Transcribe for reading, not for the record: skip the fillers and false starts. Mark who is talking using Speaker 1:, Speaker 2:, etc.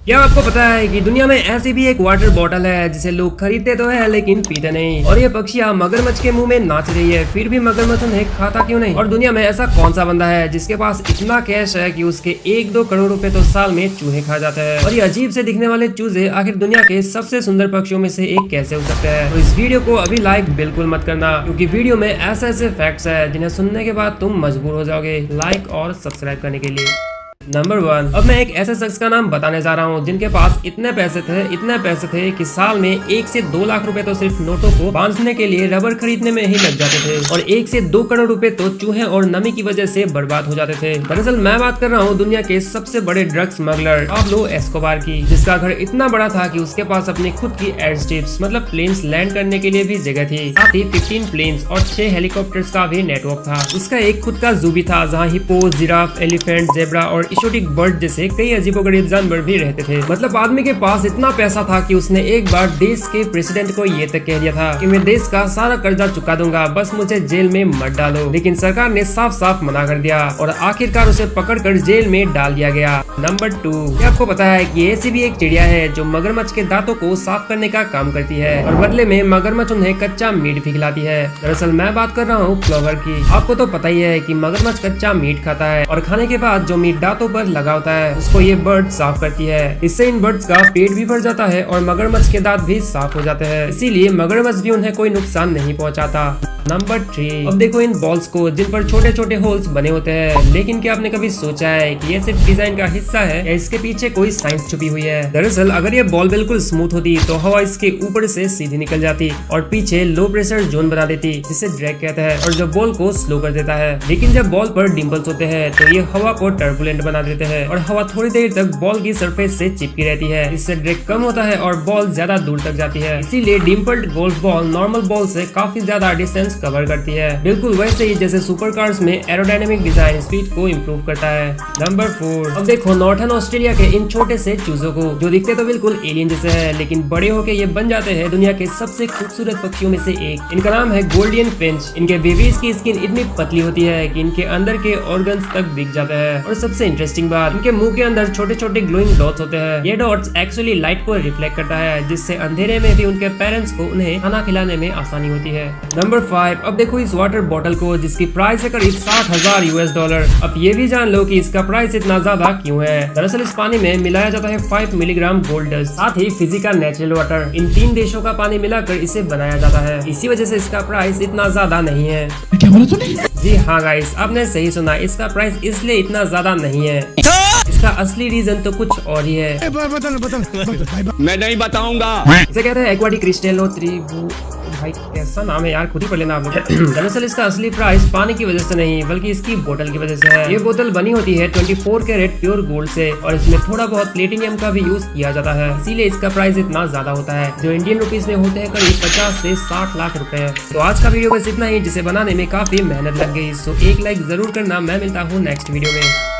Speaker 1: क्या आपको पता है कि दुनिया में ऐसी भी एक वाटर बॉटल है जिसे लोग खरीदते तो है लेकिन पीते नहीं, और ये पक्षियाँ मगरमच्छ के मुंह में नाच रही है, फिर भी मगरमच्छ उन्हें खाता क्यों नहीं। और दुनिया में ऐसा कौन सा बंदा है जिसके पास इतना कैश है कि उसके 1-2 करोड़ रुपए तो साल में चूहे खा जाते हैं। और ये अजीब से दिखने वाले चूजे आखिर दुनिया के सबसे सुंदर पक्षियों में से एक कैसे हो सकते हैं। तो इस वीडियो को अभी लाइक बिल्कुल मत करना, क्योंकि वीडियो में ऐसे ऐसे फैक्ट्स है जिन्हें सुनने के बाद तुम मजबूर हो जाओगे लाइक और सब्सक्राइब करने के लिए। नंबर 1, अब मैं एक ऐसे शख्स का नाम बताने जा रहा हूँ जिनके पास इतने पैसे थे कि साल में 1 से 2 लाख रुपए तो सिर्फ नोटों को बांधने के लिए रबर खरीदने में ही लग जाते थे, और 1 से 2 करोड़ रुपए तो चूहे और नमी की वजह से बर्बाद हो जाते थे। दरअसल मैं बात कर रहा हूँ दुनिया के सबसे बड़े ड्रग स्मगलर पाब्लो एस्कोबार की, जिसका घर इतना बड़ा था कि उसके पास अपनी खुद की एयर स्ट्रिप्स मतलब प्लेन्स लैंड करने के लिए भी जगह थी, साथ ही 15 प्लेन्स और 6 हेलीकॉप्टर्स का भी नेटवर्क था। उसका एक खुद का जू भी था जहाँ हिप्पोस, जिराफ, एलिफेंट, जेब्रा और एक्सोटिक बर्ड जैसे कई अजीबोगरीब जानवर भी रहते थे। मतलब आदमी के पास इतना पैसा था कि उसने एक बार देश के प्रेसिडेंट को ये तक कह दिया था कि मैं देश का सारा कर्जा चुका दूंगा, बस मुझे जेल में मत डालो। लेकिन सरकार ने साफ साफ मना कर दिया और आखिरकार उसे पकड़कर जेल में डाल दिया गया। नंबर 2, क्या आपको पता है कि ऐसी भी एक चिड़िया है जो मगरमच्छ के दांतों को साफ करने का काम करती है और बदले में मगरमच्छ उन्हें कच्चा मीट भी खिलाती है। दरअसल मैं बात कर रहा हूँ प्लोवर की। आपको तो पता ही है कि मगरमच्छ कच्चा मीट खाता है और खाने के बाद जो मीट दांतों पर लगा होता है उसको ये बर्ड साफ करती है। इससे इन बर्ड्स का पेट भी भर जाता है और मगरमच्छ के दांत भी साफ हो जाते हैं, इसीलिए मगरमच्छ भी उन्हें कोई नुकसान नहीं पहुंचाता। नंबर 3, अब देखो इन बॉल्स को जिन पर छोटे छोटे होल्स बने होते हैं, लेकिन क्या आपने कभी सोचा है कि ये सिर्फ डिजाइन का हिस्सा है या इसके पीछे कोई साइंस छुपी हुई है। दरअसल अगर ये बॉल बिल्कुल स्मूथ होती तो हवा इसके ऊपर से सीधी निकल जाती और पीछे लो प्रेशर जोन बना देती, जिसे ड्रैग कहते हैं, और जो बॉल को स्लो कर देता है। लेकिन जब बॉल पर डिम्पल्स होते हैं तो ये हवा को टर्बुलेंट बना देते हैं और हवा थोड़ी देर तक बॉल की सरफेस से चिपकी रहती है। इससे ड्रैग कम होता है और बॉल ज्यादा दूर तक जाती है। इसीलिए डिम्पल्ड गोल्फ बॉल नॉर्मल बॉल से काफी ज्यादा डिस्टेंस कवर करती है, बिल्कुल वैसे ही जैसे सुपर कार्स में एरोडायनेमिक डिजाइन स्पीड को इम्प्रूव करता है। नंबर 4, अब देखो नॉर्थन ऑस्ट्रेलिया के इन छोटे से चूजों को, जो दिखते तो बिल्कुल एलियन जैसे है, लेकिन बड़े होके ये बन जाते हैं दुनिया के सबसे खूबसूरत पक्षियों में से एक। इनका नाम है गोल्डियन फिंच। इनके बेबीज की स्किन इतनी पतली होती है कि इनके अंदर के ऑर्गन्स तक दिख जाते हैं, और सबसे इंटरेस्टिंग बात, इनके मुंह के अंदर छोटे छोटे ग्लोइंग डॉट्स होते हैं। ये डॉट्स एक्चुअली लाइट को रिफ्लेक्ट करता है, जिससे अंधेरे में भी उनके पेरेंट्स को उन्हें खाना खिलाने में आसानी होती है। नंबर 5, अब देखो इस वाटर बॉटल को जिसकी प्राइस है करीब $60,000। अब ये भी जान लो कि इसका प्राइस इतना ज्यादा क्यों है। दरअसल इस पानी में मिलाया जाता है 5 मिलीग्राम गोल्ड डस्ट, साथ ही फिजी का नेचुरल वाटर। इन 3 देशों का पानी मिलाकर इसे बनाया जाता है, इसी वजह से इसका प्राइस इतना ज्यादा नहीं है।
Speaker 2: क्या बोला तूने?
Speaker 1: जी हाँ गाइस, आपने सही सुना, इसका प्राइस इसलिए इतना ज्यादा नहीं है। इसका असली रीजन तो कुछ और ही है।
Speaker 2: बता।
Speaker 3: मैं नहीं बताऊंगा।
Speaker 1: इसे कहते हैं एक्वाटिक क्रिस्टेलो त्रिभु, भाई कैसा नाम है यार, खुद ही पढ़ लेना आप लोग। दरअसल इसका असली प्राइस पानी की वजह से नहीं बल्कि इसकी बोतल की वजह से है। ये बोतल बनी होती है 24 कैरेट प्योर गोल्ड से, और इसमें थोड़ा बहुत प्लेटिनियम का भी यूज किया जाता है, इसीलिए इसका प्राइस इतना ज्यादा होता है, जो इंडियन रुपीस में होते हैं करीब 50 से 60 लाख रुपए। तो आज का वीडियो बस इतना ही, जिसे बनाने में काफी मेहनत लग गई। सो एक लाइक जरूर करना। मैं मिलता हूँ नेक्स्ट वीडियो में।